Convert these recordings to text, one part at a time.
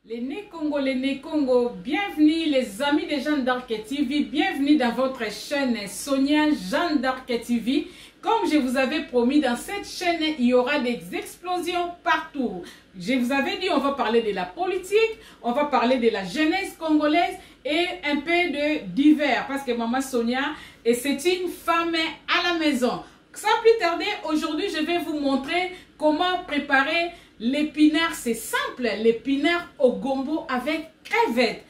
Les nez Congo, bienvenue les amis de Jeanne d'Arc TV, bienvenue dans votre chaîne Sonia Jeanne d'Arc TV. Comme je vous avais promis, dans cette chaîne, il y aura des explosions partout. Je vous avais dit, on va parler de la politique, on va parler de la jeunesse congolaise et un peu de divers. Parce que Maman Sonia, c'est une femme à la maison. Sans plus tarder, aujourd'hui, je vais vous montrer comment préparer l'épinard. C'est simple, l'épinard au gombo avec crevettes.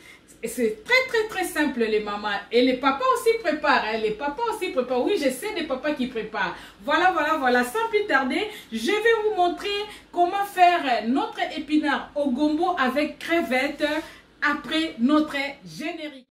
C'est très simple les mamans. Et les papas aussi préparent. Les papas aussi préparent. Oui, je sais des papas qui préparent. Voilà. Sans plus tarder, je vais vous montrer comment faire notre épinard au gombo avec crevettes après notre générique.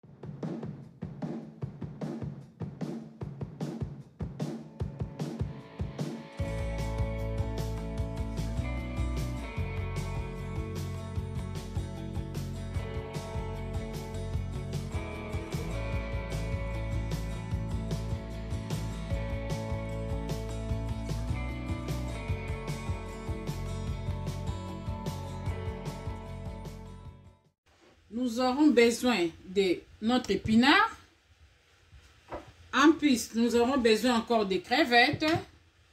Nous aurons besoin de notre épinard. En plus, nous aurons besoin encore des crevettes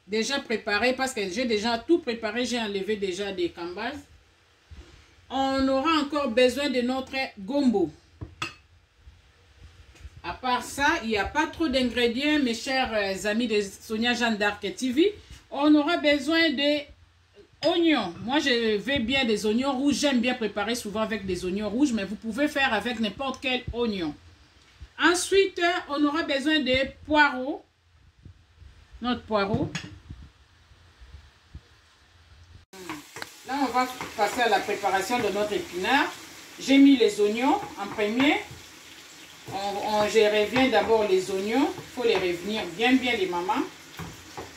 déjà préparées parce que j'ai déjà tout préparé. J'ai enlevé déjà des cambas. On aura encore besoin de notre gombo. À part ça, il n'y a pas trop d'ingrédients, mes chers amis de Sonia Jeanne d'Arc TV. On aura besoin de oignons. Moi, je veux bien des oignons rouges. J'aime bien préparer souvent avec des oignons rouges, mais vous pouvez faire avec n'importe quel oignon. Ensuite, on aura besoin de poireaux. Notre poireau. Là, on va passer à la préparation de notre épinard. J'ai mis les oignons en premier. Je reviens d'abord les oignons. Il faut les revenir bien les mamans.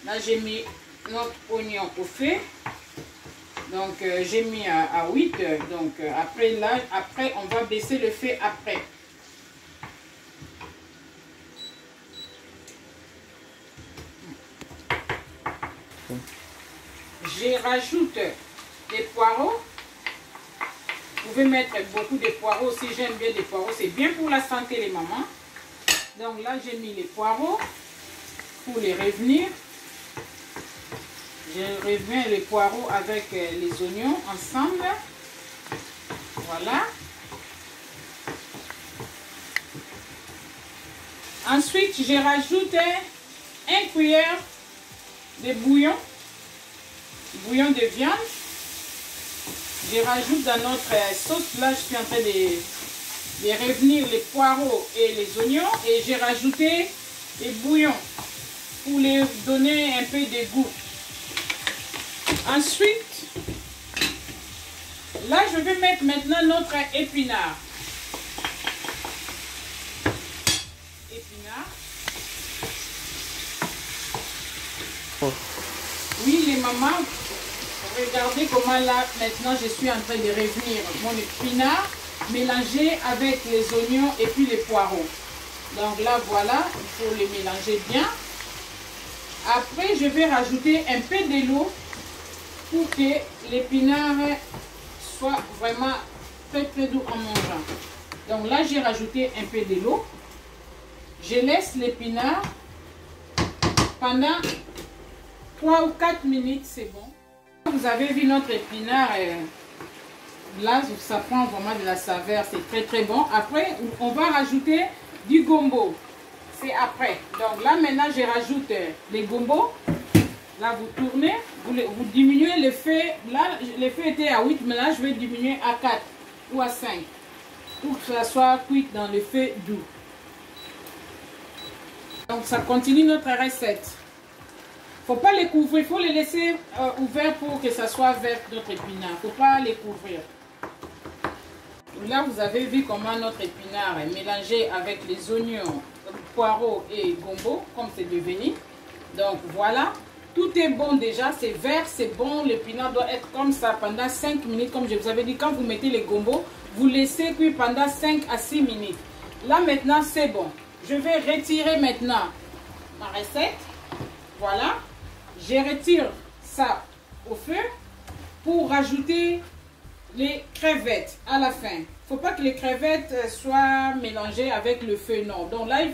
Là, j'ai mis notre oignon au feu. Donc, j'ai mis à 8. Donc, après, on va baisser le feu après. Je rajoute des poireaux. Vous pouvez mettre beaucoup de poireaux aussi. J'aime bien des poireaux. C'est bien pour la santé, les mamans. Donc, là, j'ai mis les poireaux pour les revenir. Je reviens les poireaux avec les oignons ensemble. Voilà. Ensuite, je rajoute un cuillère de bouillon de viande. Je rajoute dans notre sauce. Là, je suis en train de revenir les poireaux et les oignons. Et j'ai rajouté les bouillons pour les donner un peu de goût. Ensuite, là, je vais mettre maintenant notre épinard. Oui, les mamans, regardez comment là, maintenant, je suis en train de revenir mon épinard mélangé avec les oignons et puis les poireaux. Donc là, voilà, il faut les mélanger bien. Après, je vais rajouter un peu de l'eau pour que l'épinard soit vraiment très doux en mangeant. Donc là, j'ai rajouté un peu de l'eau. Je laisse l'épinard pendant 3 ou 4 minutes, c'est bon. Vous avez vu notre épinard, là, ça prend vraiment de la saveur, c'est très bon. Après, on va rajouter du gombo. C'est après. Donc là, maintenant, je rajoute les gombos. Là, vous tournez, vous diminuez le feu. Là, le feu était à 8, mais là, je vais diminuer à 4 ou à 5 pour que ça soit cuit dans le feu doux. Donc, ça continue notre recette. Il ne faut pas les couvrir, il faut les laisser ouverts pour que ça soit vert notre épinard. Il ne faut pas les couvrir. Là, vous avez vu comment notre épinard est mélangé avec les oignons, poireaux et gombo, comme c'est devenu. Donc, voilà. Tout est bon déjà, c'est vert, c'est bon. L'épinard doit être comme ça pendant 5 minutes. Comme je vous avais dit, quand vous mettez les gombos, vous laissez cuire pendant 5 à 6 minutes. Là maintenant, c'est bon. Je vais retirer maintenant ma recette. Voilà. Je retire ça au feu pour rajouter les crevettes à la fin. Faut pas que les crevettes soient mélangées avec le feu, non. Donc là, il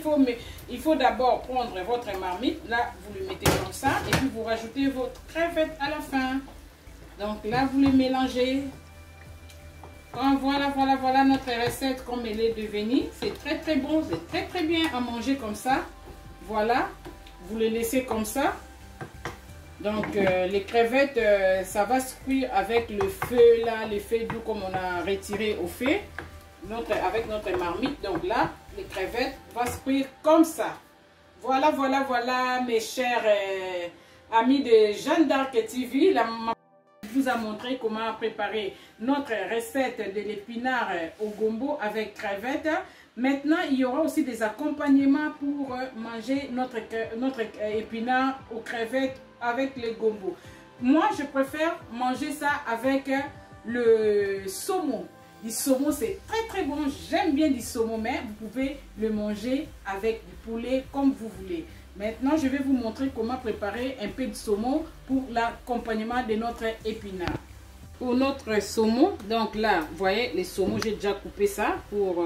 faut d'abord prendre votre marmite. Là, vous le mettez comme ça. Et puis, vous rajoutez votre crevette à la fin. Donc là, vous les mélangez. Voilà notre recette comme elle est devenue. C'est très, très bon. C'est très, très bien à manger comme ça. Voilà. Vous les laissez comme ça. Donc, les crevettes, ça va se cuire avec le feu, là, les feux doux comme on a retiré au feu, avec notre marmite. Donc là, les crevettes vont se cuire comme ça. Voilà, mes chers amis de Jeanne d'Arc TV. La maman vous a montré comment préparer notre recette de l'épinard au gombo avec crevettes. Maintenant, il y aura aussi des accompagnements pour manger notre épinard aux crevettes avec les gombo. Moi, je préfère manger ça avec le saumon. Du saumon, c'est très très bon. J'aime bien du saumon, mais vous pouvez le manger avec du poulet comme vous voulez. Maintenant, je vais vous montrer comment préparer un peu de saumon pour l'accompagnement de notre épinard. Pour notre saumon, donc là, vous voyez, les saumons, j'ai déjà coupé ça pour...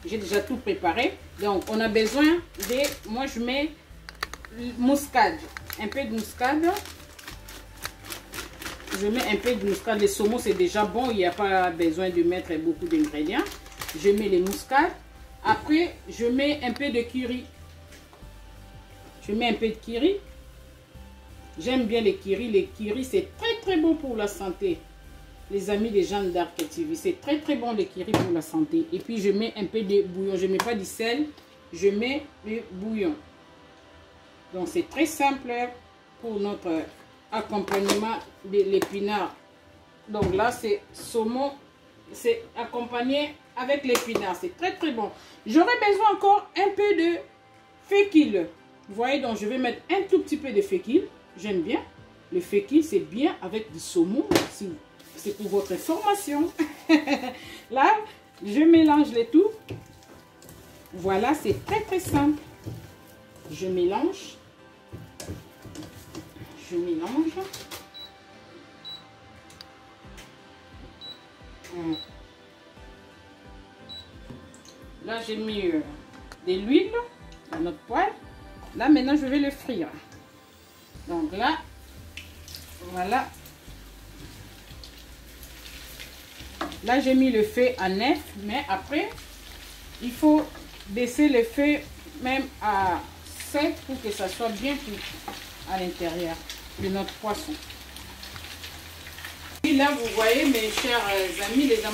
j'ai déjà tout préparé. Donc, on a besoin de... Moi, je mets muscade. Un peu de muscade. Je mets un peu de muscade. Les saumons, c'est déjà bon. Il n'y a pas besoin de mettre beaucoup d'ingrédients. Je mets les muscades. Après, je mets un peu de curry. Je mets un peu de curry. J'aime bien les curry. Les curry, c'est très très bon pour la santé. Les amis de Jeanne d'Arc TV, c'est très très bon les curry pour la santé. Et puis je mets un peu de bouillon. Je ne mets pas du sel, je mets du bouillon. Donc c'est très simple pour notre accompagnement de l'épinard. Donc là c'est saumon, c'est accompagné avec l'épinard. C'est très très bon. J'aurais besoin encore un peu de fécule. Vous voyez, donc je vais mettre un tout petit peu de fécule. J'aime bien. Le fécule, c'est bien avec du saumon. C'est pour votre information. Là, je mélange le tout. Voilà, c'est très très simple. Je mélange. Je mélange. Là, j'ai mis de l'huile dans notre poêle. Là, maintenant, je vais le frire. Donc là, voilà. Là, j'ai mis le feu à 9, mais après, il faut baisser le feu même à 7 pour que ça soit bien cuit à l'intérieur de notre poisson. Et là, vous voyez, mes chers amis, les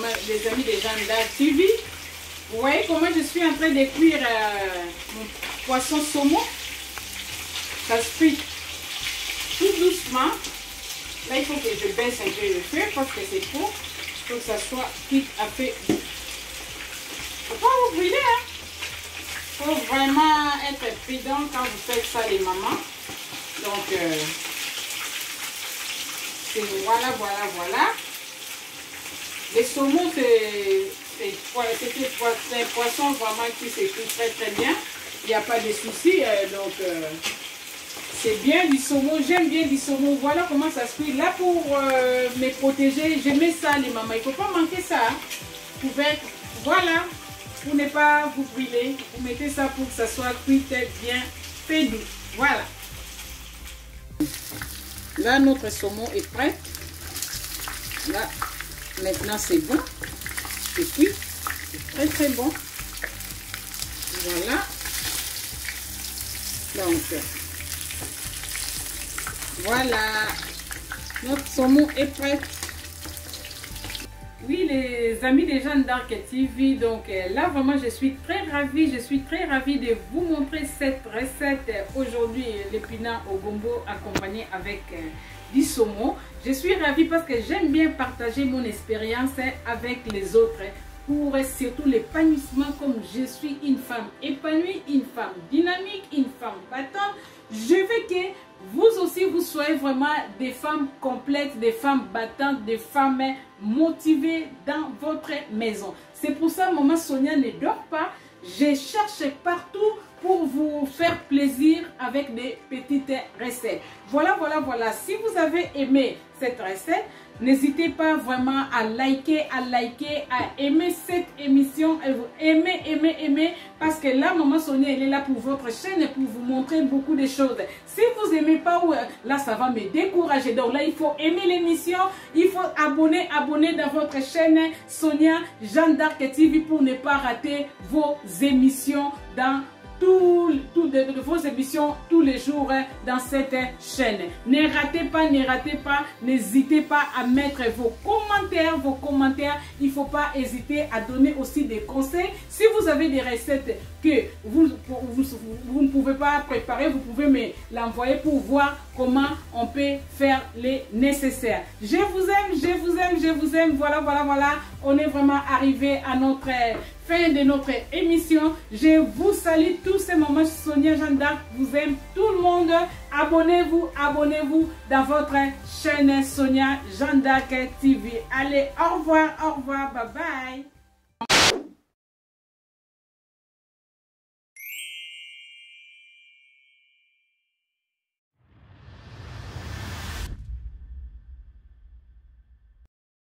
amis de Jeanne d'Arc TV, vous voyez comment je suis en train de cuire mon poisson saumon. Ça se cuit tout doucement. Là, il faut que je baisse un peu le feu parce que c'est trop. Il faut que ça soit cuit à fait. Il ne faut pas vous brûler, hein. Il faut vraiment être prudent quand vous faites ça, les mamans. Donc, voilà. Les saumons, c'est un poisson vraiment qui se cuit très très bien. Il n'y a pas de souci. Donc, c'est bien du saumon. J'aime bien du saumon. Voilà comment ça se cuit. Là, pour me protéger, je mets ça, les mamans. Il ne faut pas manquer ça. Hein. Vous pouvez, voilà. Pour ne pas vous brûler, vous mettez ça pour que ça soit cuit bien fait doux. Voilà. Là, notre saumon est prêt. Là, maintenant, c'est bon. C'est cuit. C'est très, très bon. Voilà. Donc, voilà. Notre saumon est prêt. Oui, les amis de Jeanne d'Arc TV, donc là vraiment je suis très ravie de vous montrer cette recette aujourd'hui, l'épinard au gombo accompagné avec du saumon. Je suis ravie parce que j'aime bien partager mon expérience avec les autres pour surtout l'épanouissement, comme je suis une femme épanouie, une femme dynamique, une femme battante. Je veux que vous aussi, vous soyez vraiment des femmes complètes, des femmes battantes, des femmes motivées dans votre maison. C'est pour ça, maman Sonia ne dort pas. Je cherche partout pour vous faire plaisir avec des petites recettes. Voilà. Si vous avez aimé cette recette, n'hésitez pas vraiment à liker, à aimer cette émission. Aimer, parce que là, Maman Sonia, elle est là pour votre chaîne et pour vous montrer beaucoup de choses. Si vous n'aimez pas, là, ça va me décourager. Donc là, il faut aimer l'émission, il faut abonner dans votre chaîne Sonia Jeanne d'Arc TV pour ne pas rater vos émissions dans vos émissions tous les jours dans cette chaîne. Ne ratez pas, n'hésitez pas à mettre vos commentaires. Il ne faut pas hésiter à donner aussi des conseils. Si vous avez des recettes que vous ne pouvez pas préparer, vous pouvez me l'envoyer pour voir comment on peut faire les nécessaires. Je vous aime. Voilà. On est vraiment arrivé à notre fin de notre émission. Je vous salue tous ces moments. Sonia Jeanne d'Arc vous aime tout le monde. Abonnez-vous dans votre chaîne Sonia Jeanne d'Arc TV. Allez, au revoir, bye bye.